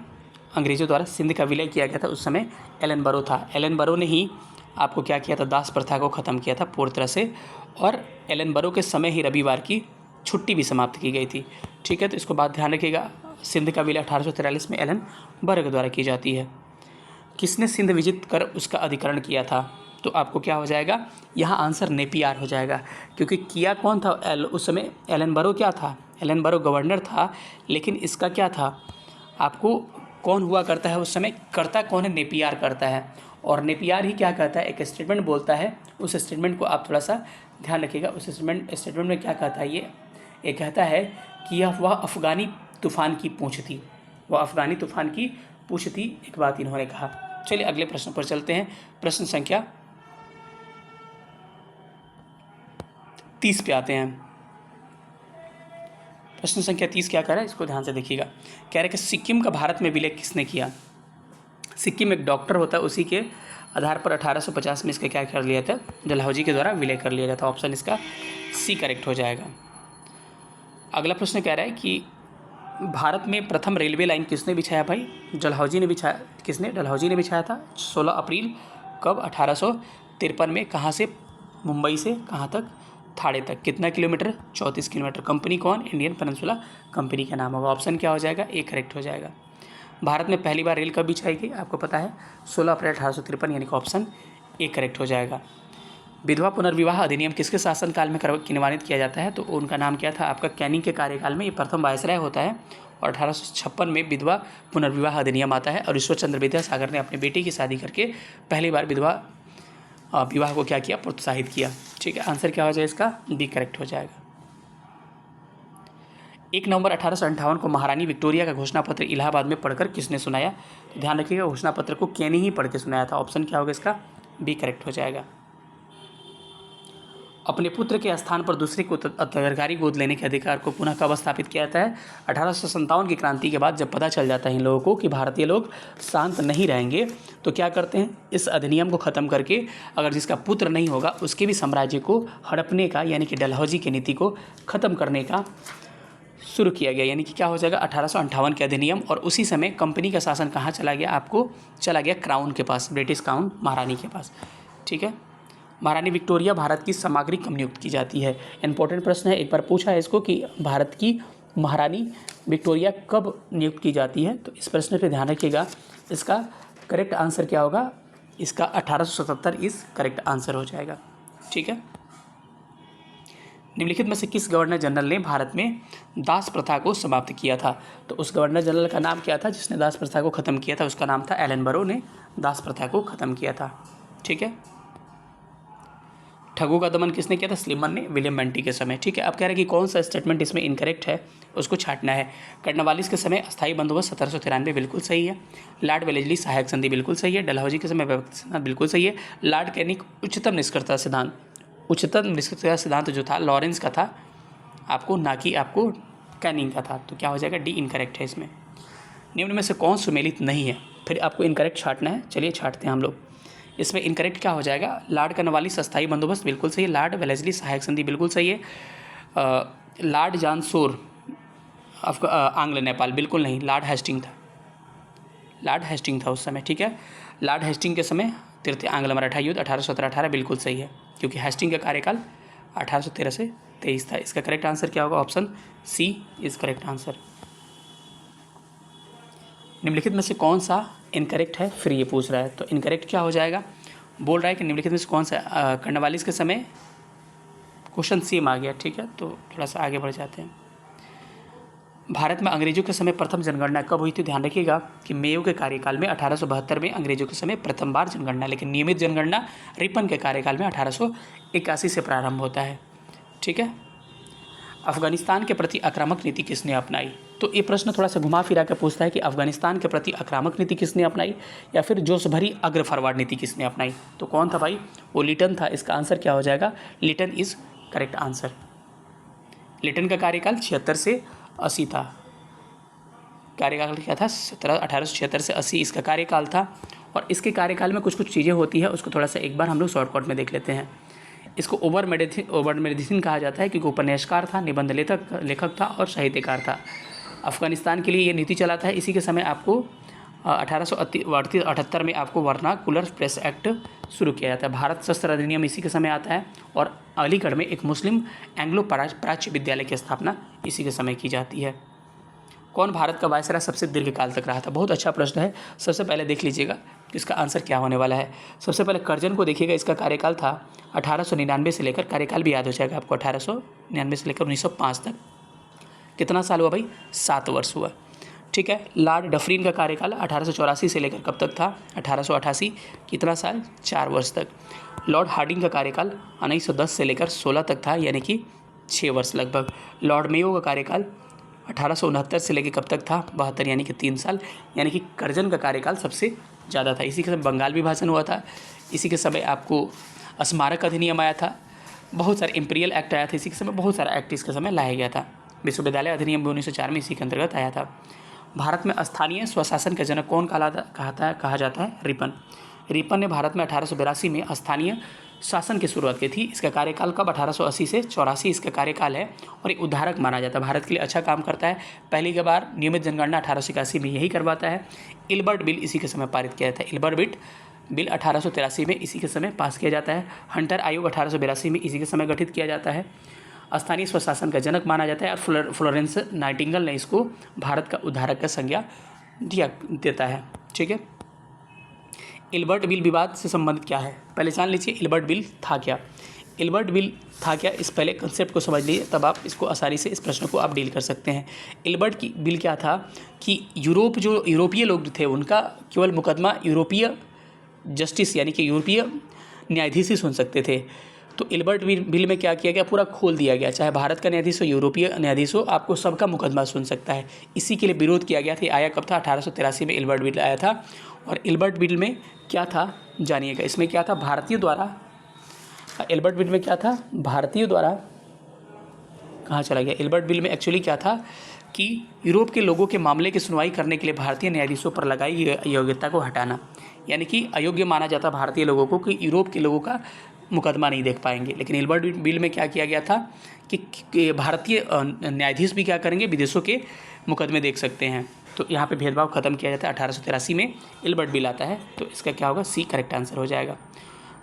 अंग्रेजों द्वारा सिंध का विलय किया गया था। उस समय एलन बरो था। एलन बरो ने ही आपको क्या किया था? दास प्रथा को ख़त्म किया था पूरी तरह से, और एलन बरो के समय ही रविवार की छुट्टी भी समाप्त की गई थी। ठीक है, तो इसको बात ध्यान रखिएगा। सिंध का विलय 1843 में एलन बरो के द्वारा की जाती है। किसने सिंध विजित कर उसका अधिकरण किया था? तो आपको क्या हो जाएगा? यहाँ आंसर नेपियर हो जाएगा, क्योंकि किया कौन था उस समय? एलन बरो क्या था? एलन बरो गवर्नर था, लेकिन इसका क्या था? आपको कौन हुआ करता है उस समय? करता कौन है? नेपियर करता है। और नेपियर ही क्या कहता है? एक स्टेटमेंट बोलता है। उस स्टेटमेंट को आप थोड़ा सा ध्यान रखिएगा। उस स्टेटमेंट में क्या कहता है? ये कहता है कि वह अफ़गानी तूफ़ान की पूँछ थी। वह अफ़गानी तूफ़ान की पूँछ थी, एक बात इन्होंने कहा। चलिए अगले प्रश्न पर चलते हैं। प्रश्न संख्या 30 पे आते हैं। प्रश्न संख्या 30 क्या कह रहा है? इसको ध्यान से देखिएगा। कह रहा है कि सिक्किम का भारत में विलय किसने किया? सिक्किम एक डॉक्टर होता है, उसी के आधार पर 1850 में इसका क्या कर लिया था, डलहौजी के द्वारा विलय कर लिया जाता। ऑप्शन इसका सी करेक्ट हो जाएगा। अगला प्रश्न कह रहा है कि भारत में प्रथम रेलवे लाइन किसने बिछाया भाई, डलहौजी ने बिछाया। किसने, डलहौजी ने बिछाया था। 16 अप्रैल कब, 1853 में। कहाँ से, मुंबई से कहाँ तक, थाड़े तक। कितना किलोमीटर, 34 किलोमीटर। कंपनी कौन, इंडियन पेनिनसुला कंपनी का नाम होगा। ऑप्शन क्या हो जाएगा, ए करेक्ट हो जाएगा। भारत में पहली बार रेल कब बिछाई गई, आपको पता है 16 अप्रैल 1853, यानी कि ऑप्शन ए करेक्ट हो जाएगा। विधवा पुनर्विवाह अधिनियम किसके शासनकाल में क्रियान्वित किया जाता है, तो उनका नाम क्या था आपका, कैनिंग के कार्यकाल में। ये प्रथम वायसराय होता है और 1856 में विधवा पुनर्विवाह अधिनियम आता है और ईश्वर चंद्र विद्यासागर ने अपनी बेटी की शादी करके पहली बार विधवा विवाह को क्या किया, प्रोत्साहित किया। ठीक है, आंसर क्या हो जाएगा इसका, बी करेक्ट हो जाएगा। 1 नवंबर 1858 को महारानी विक्टोरिया का घोषणा पत्र इलाहाबाद में पढ़कर किसने सुनाया, तो ध्यान रखिएगा घोषणा पत्र को कैनी ही पढ़ के सुनाया था। ऑप्शन क्या होगा इसका, बी करेक्ट हो जाएगा। अपने पुत्र के स्थान पर दूसरे को उत्तराधिकारी गोद लेने के अधिकार को पुनः कब स्थापित किया जाता है, 1857 की क्रांति के बाद। जब पता चल जाता है इन लोगों को कि भारतीय लोग शांत नहीं रहेंगे तो क्या करते हैं, इस अधिनियम को ख़त्म करके अगर जिसका पुत्र नहीं होगा उसके भी साम्राज्य को हड़पने का, यानी कि डलहौजी की नीति को ख़त्म करने का शुरू किया गया। यानी कि क्या हो जाएगा, 1858 के अधिनियम। और उसी समय कंपनी का शासन कहाँ चला गया, आपको चला गया क्राउन के पास, ब्रिटिश क्राउन महारानी के पास। ठीक है, महारानी विक्टोरिया भारत की सामग्री कब नियुक्त की जाती है, इंपॉर्टेंट प्रश्न है। एक बार पूछा है इसको कि भारत की महारानी विक्टोरिया कब नियुक्त की जाती है, तो इस प्रश्न पे ध्यान रखिएगा। इसका करेक्ट आंसर क्या होगा, इसका 1877 इस करेक्ट आंसर हो जाएगा। ठीक है, निम्नलिखित में से किस गवर्नर जनरल ने भारत में दास प्रथा को समाप्त किया था, तो उस गवर्नर जनरल का नाम क्या था जिसने दास प्रथा को ख़त्म किया था, उसका नाम था एलन बरो ने दास प्रथा को ख़त्म किया था। ठीक है, ठगों का दमन किसने किया था, स्लीमन ने विलियम बेंटी के समय। ठीक है, अब कह रहे हैं कि कौन सा स्टेटमेंट इसमें इनकरेक्ट है, उसको छांटना है। कर्नवालिस के समय अस्थायी बंदोबस्त 1793 बिल्कुल सही है। लॉर्ड वेलेस्ली सहायक संधि बिल्कुल सही है। डलहौजी के समय व्यवस्था बिल्कुल सही है। लॉर्ड कैनिंग उच्चतम निष्कर्षता सिद्धांत जो था लॉरेंस का था, आपको ना कि आपको कैनिंग का था, तो क्या हो जाएगा, डी इनकरेक्ट है इसमें। निम्न में से कौन सुमेलित नहीं है, फिर आपको इनकरेक्ट छांटना है। चलिए छांटते हैं हम लोग। इसमें इनकरेक्ट क्या हो जाएगा, लॉर्ड कर्नवालिस अस्थायी बंदोबस्त बिल्कुल सही है। लॉर्ड वेलेस्ली सहायक संधि बिल्कुल सही है। लॉर्ड जानसोर आंग्ल नेपाल बिल्कुल नहीं, लॉर्ड हेस्टिंग था उस समय। ठीक है, लॉर्ड हेस्टिंग के समय तृतीय आंग्ल मराठा युद्ध 1817-18 बिल्कुल सही है, क्योंकि हेस्टिंग का कार्यकाल 1813 से 23 था। इसका करेक्ट आंसर क्या होगा, option C is correct answer. निम्नलिखित में से कौन सा इनकरेक्ट है, फिर ये पूछ रहा है, तो इनकरेक्ट क्या हो जाएगा, बोल रहा है कि निम्नलिखित में से कौन सा, कर्नवालिस के समय क्वेश्चन सेम आ गया। ठीक है, तो थोड़ा सा आगे बढ़ जाते हैं। भारत में अंग्रेजों के समय प्रथम जनगणना कब हुई थी, ध्यान रखिएगा कि मेयो के कार्यकाल में 1872 में अंग्रेजों के समय प्रथम बार जनगणना, लेकिन नियमित जनगणना रिपन के कार्यकाल में 1881 से प्रारंभ होता है। ठीक है, अफगानिस्तान के प्रति आक्रामक नीति किसने अपनाई, तो ये प्रश्न थोड़ा सा घुमा फिरा कर पूछता है कि अफगानिस्तान के प्रति आक्रामक नीति किसने अपनाई या फिर जोश भरी अग्र फॉरवर्ड नीति किसने अपनाई, तो कौन था भाई, वो लिटन था। इसका आंसर क्या हो जाएगा, Lytton is correct answer. Lytton का कार्यकाल 76 से 80 था। कार्यकाल क्या था, 1876 से 80 इसका कार्यकाल था। और इसके कार्यकाल में कुछ कुछ चीज़ें होती है, उसको थोड़ा सा एक बार हम लोग शॉर्टकट में देख लेते हैं। इसको ओवर मेडिसिन कहा जाता है क्योंकि उपन्यासकार था, निबंध लेखक था और साहित्यकार था। अफगानिस्तान के लिए ये नीति चलाता है। इसी के समय आपको 1878 में आपको वर्नाकुलर प्रेस एक्ट शुरू किया जाता है। भारत शस्त्र अधिनियम इसी के समय आता है और अलीगढ़ में एक मुस्लिम एंग्लो प्राच्य विद्यालय की स्थापना इसी के समय की जाती है। कौन भारत का वायसराय सबसे दीर्घकाल तक रहा था, बहुत अच्छा प्रश्न है। सबसे पहले देख लीजिएगा कि इसका आंसर क्या होने वाला है। सबसे पहले कर्जन को देखिएगा, इसका कार्यकाल था 1899 से लेकर, कार्यकाल भी याद हो जाएगा आपको, 1899 से लेकर 1905 तक। कितना साल हुआ भाई, 7 वर्ष हुआ। ठीक है, लॉर्ड डफरिन का कार्यकाल 1884 से लेकर कब तक था, 1888, कितना साल, 4 वर्ष तक। लॉर्ड हार्डिंग का कार्यकाल 1910 से लेकर 16 तक था, यानी कि 6 वर्ष लगभग। लॉर्ड मेयो का कार्यकाल 1869 से लेकर कब तक था, 72, यानी कि 3 साल। यानी कि कर्जन का कार्यकाल सबसे ज़्यादा था। इसी के समय बंगाल विभाजन हुआ था, इसी के समय आपको स्मारक अधिनियम आया था, बहुत सारे इंपीरियल एक्ट आया था, इसी के समय बहुत सारा एक्ट इसके समय लाया गया था। विश्वविद्यालय अधिनियम भी 1904 में इसी के अंतर्गत आया था। भारत में स्थानीय स्वशासन का जनक कौन कहा जाता है, रिपन। रिपन ने भारत में 1882 में स्थानीय शासन की शुरुआत की थी। इसका कार्यकाल कब 1880 से 84 इसका कार्यकाल है और एक उद्धारक माना जाता है, भारत के लिए अच्छा काम करता है। पहली के बार नियमित जनगणना 1881 में यही करवाता है। इल्बर्ट बिल इसी के समय पारित किया जाता है। इल्बर्ट बिल 1883 में इसी के समय पास किया जाता है। हंटर आयोग 1882 में इसी के समय गठित किया जाता है। स्थानीय स्वशासन का जनक माना जाता है और फ्लोरेंस नाइटिंगेल ने इसको भारत का उद्धारक का संज्ञा देता है। ठीक है, इल्बर्ट बिल विवाद से संबंधित क्या है, पहले जान लीजिए इल्बर्ट बिल था क्या। इल्बर्ट बिल था क्या, इस पहले कंसेप्ट को समझ लीजिए, तब आप इसको आसानी से इस प्रश्न को आप डील कर सकते हैं। इल्बर्ट की बिल क्या था कि यूरोपीय लोग थे उनका केवल मुकदमा यूरोपीय जस्टिस यानी कि यूरोपीय न्यायाधीश ही सुन सकते थे। तो इल्बर्ट बिल में क्या किया गया, पूरा खोल दिया गया, चाहे भारत का न्यायाधीश हो यूरोपीय न्यायाधीश हो, आपको सबका मुकदमा सुन सकता है। इसी के लिए विरोध किया गया था। आया कब था, 1883 में इल्बर्ट बिल आया था। और इल्बर्ट बिल में क्या था जानिएगा, इसमें क्या था, भारतीय द्वारा, इल्बर्ट बिल में क्या था, भारतीय द्वारा, कहाँ चला गया, इल्बर्ट बिल में एक्चुअली क्या था कि यूरोप के लोगों के मामले की सुनवाई करने के लिए भारतीय न्यायाधीशों पर लगाई गई योग्यता को हटाना, यानी कि अयोग्य माना जाता भारतीय लोगों को कि यूरोप के लोगों का मुकदमा नहीं देख पाएंगे। लेकिन इल्बर्ट बिल में क्या किया गया था कि भारतीय न्यायाधीश भी क्या करेंगे, विदेशों के मुकदमे देख सकते हैं। तो यहाँ पे भेदभाव खत्म किया जाता है। 1883 में इल्बर्ट बिल आता है, तो इसका क्या होगा, सी करेक्ट आंसर हो जाएगा।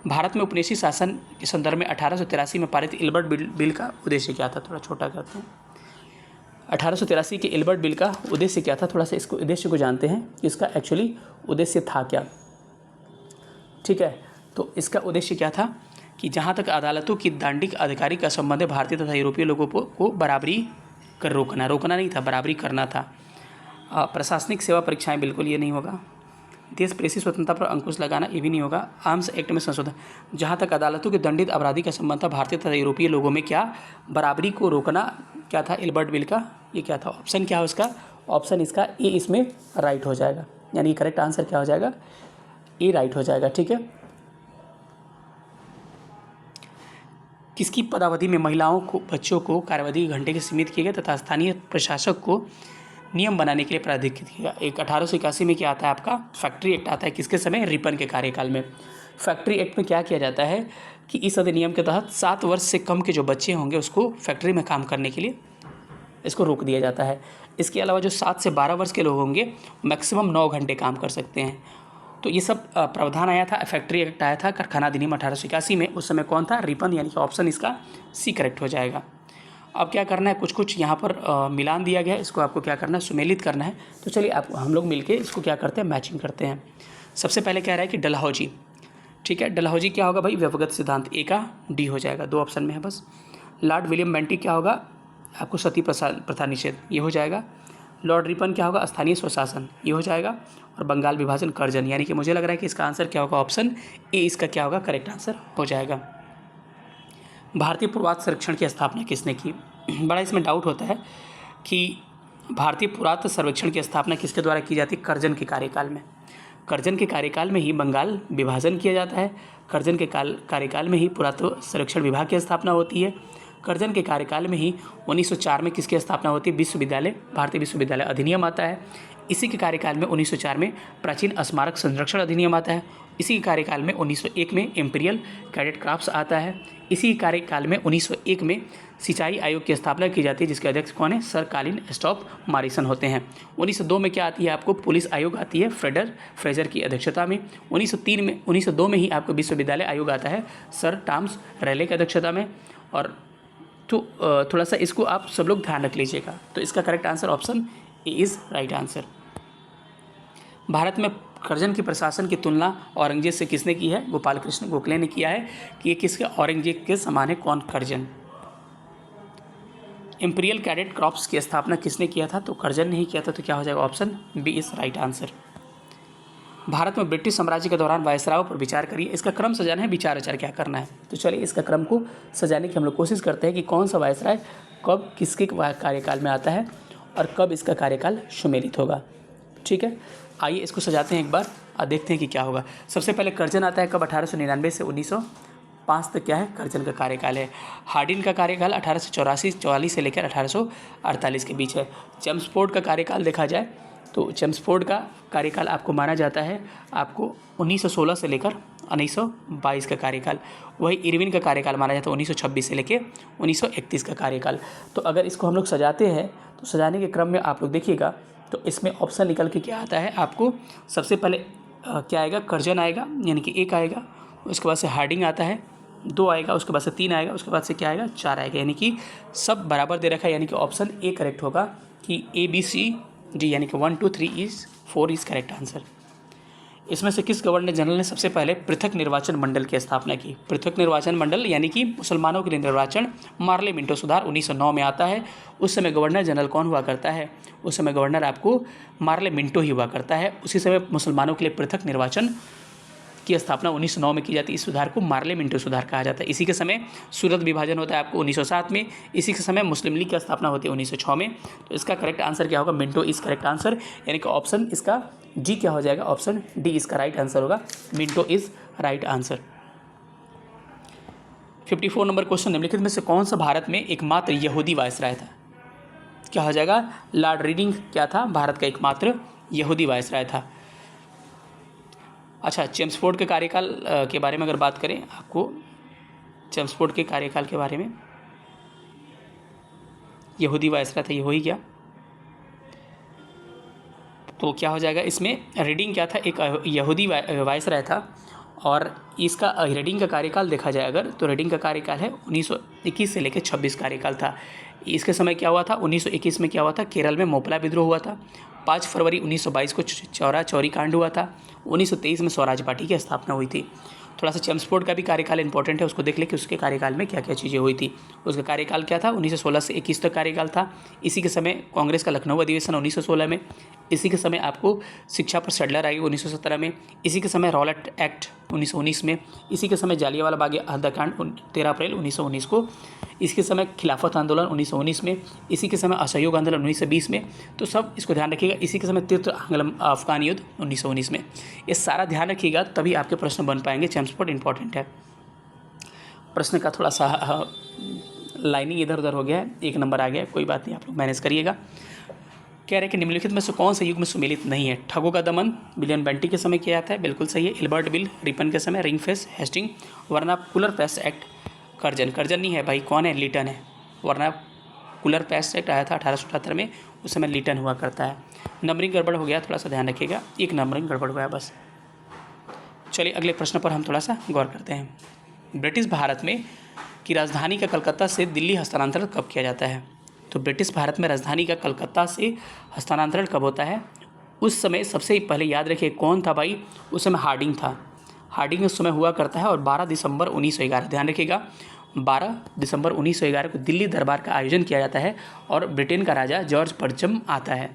भारत में उपनिवेशी शासन के संदर्भ में 1883 में पारित इल्बर्ट बिल का उद्देश्य क्या था, थोड़ा छोटा करते हैं। 1883 के इल्बर्ट बिल का उद्देश्य क्या था, थोड़ा सा इसको उद्देश्य को जानते हैं कि इसका एक्चुअली उद्देश्य था क्या। ठीक है, तो इसका उद्देश्य क्या था कि जहाँ तक अदालतों की दंडिक अधिकारी का संबंध है, भारतीय तथा यूरोपीय लोगों को बराबरी कर रोकना नहीं था, बराबरी करना था। प्रशासनिक सेवा परीक्षाएं बिल्कुल ये नहीं होगा। देश प्रेसी स्वतंत्रता पर अंकुश लगाना ये भी नहीं होगा। आर्म्स एक्ट में संशोधन, जहाँ तक अदालतों के दंडित अपराधी का संबंध था, भारतीय तथा यूरोपीय लोगों में क्या बराबरी को रोकना क्या था इल्बर्ट बिल का, ये क्या था, ऑप्शन क्या है उसका, ऑप्शन इसका ए इसमें राइट हो जाएगा, यानी करेक्ट आंसर क्या हो जाएगा, ए राइट हो जाएगा। ठीक है, किसकी पदावधि में महिलाओं को बच्चों को कार्यावधि घंटे के सीमित किए गए तथा स्थानीय प्रशासक को नियम बनाने के लिए प्राधिकृत किया। एक 1881 में क्या आता है आपका, फैक्ट्री एक्ट आता है, किसके समय, रिपन के कार्यकाल में। फैक्ट्री एक्ट में क्या किया जाता है कि इस अधिनियम के तहत 7 वर्ष से कम के जो बच्चे होंगे उसको फैक्ट्री में काम करने के लिए इसको रोक दिया जाता है। इसके अलावा जो 7 से 12 वर्ष के लोग होंगे मैक्सिमम 9 घंटे काम कर सकते हैं। तो ये सब प्रावधान आया था, फैक्ट्री एक्ट आया था कारखाना अधिनियम 1881 में। उस समय कौन था, रिपन, यानी कि ऑप्शन इसका सी करेक्ट हो जाएगा। अब क्या करना है, कुछ यहाँ पर मिलान दिया गया है, इसको आपको क्या करना है, सुमेलित करना है। तो चलिए आप हम लोग मिलके इसको क्या करते हैं, मैचिंग करते हैं। सबसे पहले कह रहा है कि डलहौजी, ठीक है, डलहौजी क्या होगा भाई, व्यवगत सिद्धांत, ए का डी हो जाएगा, 2 ऑप्शन में है बस। लॉर्ड विलियम बेंटिक क्या होगा आपको, सती प्रथा निषेध, ये हो जाएगा। लॉर्ड रिपन क्या होगा, स्थानीय स्वशासन, ये हो जाएगा। और बंगाल विभाजन कर्जन, यानी कि मुझे लग रहा है कि इसका आंसर क्या होगा, ऑप्शन ए इसका क्या होगा, करेक्ट आंसर हो जाएगा। भारतीय पुरातत्व सर्वेक्षण की स्थापना किसने की, बड़ा इसमें डाउट होता है कि भारतीय पुरातत्व सर्वेक्षण की स्थापना किसके द्वारा की जाती है, कर्जन के कार्यकाल में। कर्जन के कार्यकाल में ही बंगाल विभाजन किया जाता है। कर्जन के कार्यकाल में ही पुरातत्व सर्वेक्षण विभाग की स्थापना होती है। कर्जन के कार्यकाल में ही 1904 में किसकी स्थापना होती है, विश्वविद्यालय, भारतीय विश्वविद्यालय अधिनियम आता है। इसी के कार्यकाल में 1904 में प्राचीन स्मारक संरक्षण अधिनियम आता है। इसी के कार्यकाल में 1901 में इम्पीरियल कैडेट क्राफ्ट्स आता है। इसी कार्यकाल में 1901 में सिंचाई आयोग की स्थापना की जाती है, जिसके अध्यक्ष कौन है, सर कॉलिन स्टॉप मॉरिसन होते हैं। 1902 में क्या आती है आपको, पुलिस आयोग आती है, फ्रेजर की अध्यक्षता में। 1902 में ही आपको विश्वविद्यालय आयोग आता है, सर टॉमस रैले की अध्यक्षता में। और तो थोड़ा सा इसको आप सब लोग ध्यान रख लीजिएगा। तो इसका correct answer option A is right answer. Bharat में कर्जन की प्रशासन की तुलना औरंगजेब से किसने की है, गोपाल कृष्ण गोखले ने किया है कि ये किसके, औरंगजेब के समान है कौन, कर्जन। इंपीरियल कैडेट क्रॉप्स की स्थापना किसने किया था, तो कर्जन ने ही किया था, तो क्या हो जाएगा, option B is right answer. Bharat में ब्रिटिश साम्राज्य के दौरान वायसरायों पर विचार करिए, इसका क्रम सजाना है, विचार आचार क्या करना है। तो चलिए इसका क्रम को सजाने की हम लोग कोशिश करते हैं कि कौन सा वायसराय कब किसके कार्यकाल में आता है और कब इसका कार्यकाल सुमेलित होगा। ठीक है, आइए इसको सजाते हैं एक बार और देखते हैं कि क्या होगा। सबसे पहले कर्जन आता है कब, 1899 से 1905 तक क्या है, कर्जन का कार्यकाल है। हार्डिन का कार्यकाल 1884 से लेकर 1848 के बीच है। चेम्सफोर्ड का कार्यकाल देखा जाए तो चेम्सफोर्ड का कार्यकाल आपको माना जाता है आपको 1916 से लेकर 1922 का कार्यकाल। वही इरविन का कार्यकाल माना जाता है 1926 से लेकर 1931 का कार्यकाल। तो अगर इसको हम लोग सजाते हैं तो सजाने के क्रम में आप लोग देखिएगा तो इसमें ऑप्शन निकल के क्या आता है आपको, सबसे पहले क्या आएगा, कर्जन आएगा यानी कि 1 आएगा, उसके बाद से हार्डिंग आता है 2 आएगा, उसके बाद से 3 आएगा, उसके बाद से क्या आएगा 4 आएगा, यानी कि सब बराबर दे रखा है, यानी कि ऑप्शन ए करेक्ट होगा कि ABCD यानी कि 1 2 3 4 इज़ करेक्ट आंसर। इसमें से किस गवर्नर जनरल ने सबसे पहले पृथक निर्वाचन मंडल की स्थापना की? पृथक निर्वाचन मंडल यानी कि मुसलमानों के लिए निर्वाचन, मार्ले मिंटो सुधार 1909 में आता है। उस समय गवर्नर जनरल कौन हुआ करता है? उस समय गवर्नर आपको मार्ले मिंटो ही हुआ करता है। उसी समय मुसलमानों के लिए पृथक निर्वाचन की स्थापना 1909 में की जाती है। इस सुधार को मार्ले मिंटो सुधार कहा जाता है। इसी के समय सूरत विभाजन होता है आपको 1907 में। इसी के समय मुस्लिम लीग की स्थापना होती है 1906 में। तो इसका करेक्ट आंसर क्या होगा? मिंटो इज करेक्ट आंसर, यानी कि ऑप्शन इसका डी क्या हो जाएगा? ऑप्शन डी इसका राइट आंसर होगा। Minto is right answer. 54 number question, निम्नलिखित में से कौन सा भारत में एकमात्र यहूदी वायसराय था? क्या हो जाएगा? लॉर्ड रीडिंग क्या था? भारत का एकमात्र यहूदी वायसराय था। अच्छा, चेम्सफोर्ड के कार्यकाल के बारे में अगर बात करें, आपको चेम्सफोर्ड के कार्यकाल के बारे में, यहूदी वायसराय था, ये हो ही गया। तो क्या हो जाएगा इसमें? रीडिंग क्या था? एक यहूदी वायसराय था। और इसका रीडिंग का कार्यकाल देखा जाए अगर, तो रीडिंग का कार्यकाल है 1921 से लेकर 26 कार्यकाल था। इसके समय क्या हुआ था? 1921 में क्या हुआ था? केरल में मोपला विद्रोह हुआ था। 5 फरवरी 1922 को चौरा चौरी कांड हुआ था। 1923 में स्वराज पार्टी की स्थापना हुई थी। थोड़ा सा चेम्सफोर्ड का भी कार्यकाल इंपॉर्टेंट है, उसको देख ले कि उसके कार्यकाल में क्या क्या चीज़ें हुई थी। उसका कार्यकाल क्या था? 1916 से 21 तक कार्यकाल था। इसी के समय कांग्रेस का लखनऊ अधिवेशन 1916 में। इसी के समय आपको शिक्षा पर सडलर आई 1917 में। इसी के समय रॉलेट एक्ट 1919 में। इसी के समय जालियांवाला बाग हत्याकांड 13 अप्रैल 1919 को। इसके समय खिलाफत आंदोलन 1919 में। इसी के समय असहयोग आंदोलन 1920 में। तो सब इसको ध्यान रखिएगा। इसी के समय तीव्र आंग्ल अफगान युद्ध 1919 में। ये सारा ध्यान रखिएगा, तभी आपके प्रश्न बन पाएंगे। चेम्सफोर्ड इंपॉर्टेंट है। प्रश्न का थोड़ा सा लाइनिंग इधर उधर हो गया है, 1 नंबर आ गया, कोई बात नहीं, आप लोग मैनेज करिएगा। कह रहे हैं कि निम्नलिखित में से कौन सा युग में सुमेलित नहीं है? ठगों का दमन विलियम बेंटिक के समय किया जाता है, बिल्कुल सही है। एल्बर्ट बिल रिपन के समय, रिंगफेस हेस्टिंग, वरना कुलर पेस्ट एक्ट कर्जन नहीं है भाई, कौन है? लिटन है। वरना कुलर पेस्ट एक्ट आया था 1878 में, उस समय लिटन हुआ करता है। नंबरिंग गड़बड़ हो गया, थोड़ा सा ध्यान रखिएगा, 1 नंबरिंग गड़बड़ हुआ है बस। चलिए अगले प्रश्न पर हम थोड़ा सा गौर करते हैं। ब्रिटिश भारत में की राजधानी का कलकत्ता से दिल्ली हस्तांतरण कब किया जाता है? तो ब्रिटिश भारत में राजधानी का कलकत्ता से हस्तांतरण कब होता है? उस समय सबसे पहले याद रखिए कौन था भाई? उस समय हार्डिंग था। हार्डिंग उस समय हुआ करता है। और 12 दिसंबर 1911, ध्यान रखिएगा, 12 दिसंबर 1911 को दिल्ली दरबार का आयोजन किया जाता है और ब्रिटेन का राजा जॉर्ज पंचम आता है।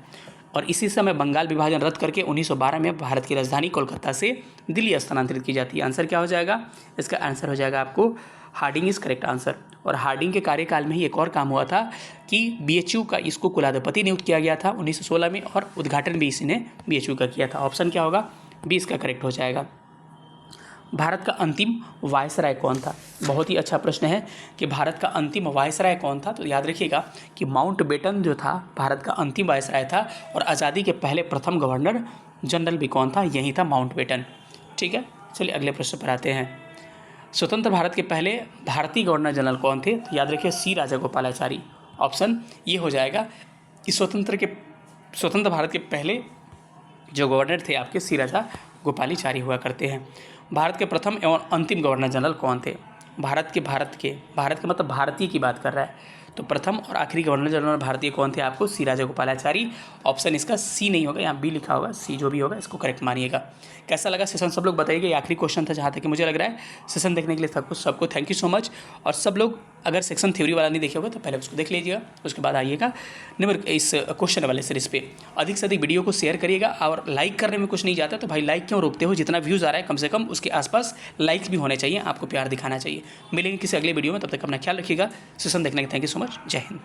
और इसी समय बंगाल विभाजन रद्द करके 1912 में भारत की राजधानी कोलकाता से दिल्ली स्थानांतरित की जाती है। आंसर क्या हो जाएगा? इसका आंसर हो जाएगा आपको हार्डिंग इज करेक्ट आंसर। और हार्डिंग के कार्यकाल में ही एक और काम हुआ था कि BHU का इसको कुलाधिपति नियुक्त किया गया था 1916 में, और उद्घाटन भी इसी ने BHU का किया था। ऑप्शन क्या होगा? 20 का करेक्ट हो जाएगा। भारत का अंतिम वायसराय कौन था? बहुत ही अच्छा प्रश्न है कि भारत का अंतिम वायसराय कौन था। तो याद रखिएगा कि माउंटबेटन जो था भारत का अंतिम वायसराय था। और आज़ादी के पहले प्रथम गवर्नर जनरल भी कौन था? यही था, माउंटबेटन। ठीक है, चलिए अगले प्रश्न पर आते हैं। स्वतंत्र भारत के पहले भारतीय गवर्नर जनरल कौन थे? तो याद रखिए C राजागोपालाचारी। ऑप्शन ये हो जाएगा कि स्वतंत्र भारत के पहले जो गवर्नर थे आपके C राजागोपालाचारी हुआ करते हैं। भारत के प्रथम एवं अंतिम गवर्नर जनरल कौन थे? भारत के मतलब भारतीय की बात कर रहा है। तो प्रथम और आखिरी गवर्नर जनरल भारतीय कौन थे? आपको C राजागोपालाचारी। ऑप्शन इसका C नहीं होगा, यहाँ B लिखा होगा, C जो भी होगा इसको करेक्ट मानिएगा। कैसा लगा सेशन सब लोग बताइएगा। ये आखिरी क्वेश्चन था जहाँ तक कि मुझे लग रहा है। सेशन देखने के लिए सबको थैंक यू सो मच। और सब लोग अगर सेक्शन थ्योरी वाला नहीं देखे होगा तो पहले उसको देख लीजिएगा, उसके बाद आइएगा इस क्वेश्चन वाले सीरीज़ पे। अधिक से अधिक वीडियो को शेयर करिएगा। और लाइक करने में कुछ नहीं जाता तो भाई लाइक क्यों रोकते हो? जितना व्यूज़ आ रहा है कम से कम उसके आसपास लाइक्स भी होने चाहिए, आपको प्यार दिखाना चाहिए। मिलेंगे किसी अगले वीडियो में, तब तक अपना ख्याल रखिएगा। सेशन देखने के थैंक यू सो मच। जय हिंद।